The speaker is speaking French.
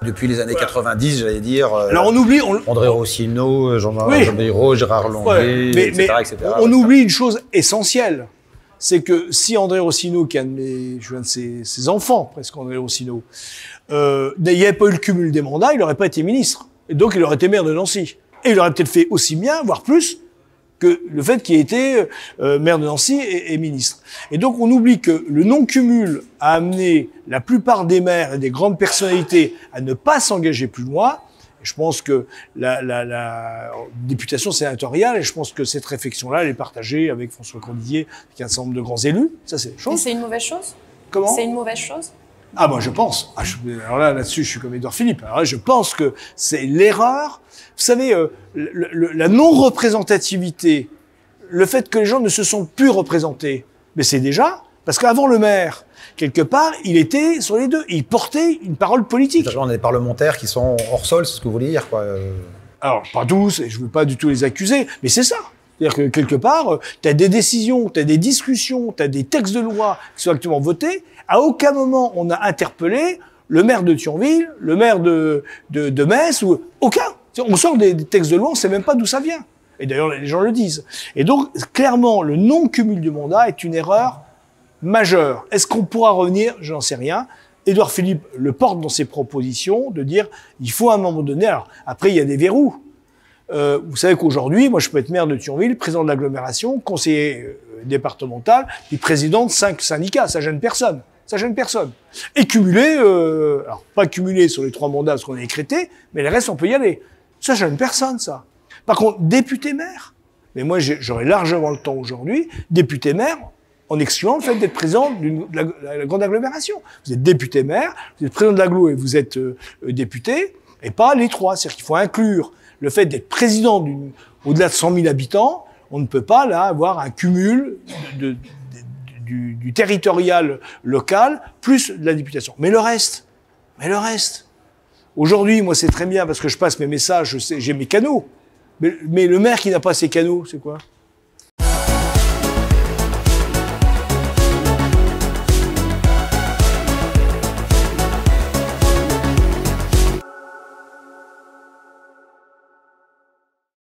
Depuis les années 90, j'allais dire. Alors on oublie... André Rossino, Oui. Jean Bayrou, Gérard Longuet, etc. On oublie une chose essentielle. C'est que si André Rossino, qui est un de ses enfants, presque André Rossino, il n'y avait pas eu le cumul des mandats, il n'aurait pas été ministre. Et donc il aurait été maire de Nancy. Et il aurait peut-être fait aussi bien, voire plus, que le fait qu'il ait été maire de Nancy et ministre. Et donc on oublie que le non-cumul a amené la plupart des maires et des grandes personnalités à ne pas s'engager plus loin. Et je pense que la députation sénatoriale, et je pense que cette réflexion-là, elle est partagée avec François Cordier, avec un certain nombre de grands élus. Ça, c'est une chose. Et c'est une mauvaise chose? Comment? C'est une mauvaise chose? Ah, moi, je pense. Alors là-dessus, je suis comme Édouard Philippe. Alors là, je pense que c'est l'erreur. Vous savez, la non-représentativité, le fait que les gens ne se sentent plus représentés, mais c'est déjà... Parce qu'avant le maire, quelque part, il était sur les deux. Il portait une parole politique. On a des parlementaires qui sont hors sol, c'est ce que vous voulez dire, quoi. Alors, pas tous, et je ne veux pas du tout les accuser, mais c'est ça. C'est-à-dire que quelque part, tu as des décisions, tu as des discussions, tu as des textes de loi qui sont actuellement votés. À aucun moment, on a interpellé le maire de Thionville, le maire de Metz, ou aucun. On sort des textes de loi, on ne sait même pas d'où ça vient. Et d'ailleurs, les gens le disent. Et donc, clairement, le non-cumul du mandat est une erreur majeure. Est-ce qu'on pourra revenir? Je n'en sais rien. Édouard Philippe le porte dans ses propositions de dire il faut à un moment donné... Alors, après, il y a des verrous. Vous savez qu'aujourd'hui, moi, je peux être maire de Thionville, président de l'agglomération, conseiller départemental, puis président de 5 syndicats. Ça gêne personne. Ça gêne personne. Et cumuler, alors pas cumuler sur les 3 mandats parce qu'on a écrété, mais le reste, on peut y aller. Ça gêne personne, ça. Par contre, député-maire, mais moi, j'aurais largement le temps aujourd'hui, député-maire, en excluant le fait d'être président de la grande agglomération. Vous êtes député-maire, vous êtes président de l'agglo et vous êtes député, et pas les 3. C'est-à-dire qu'il faut inclure le fait d'être président au-delà de 100 000 habitants. On ne peut pas, là, avoir un cumul du territorial local plus de la députation. Mais le reste. Aujourd'hui, moi, c'est très bien parce que je passe mes messages, j'ai mes canaux. Mais le maire qui n'a pas ses canaux, c'est quoi?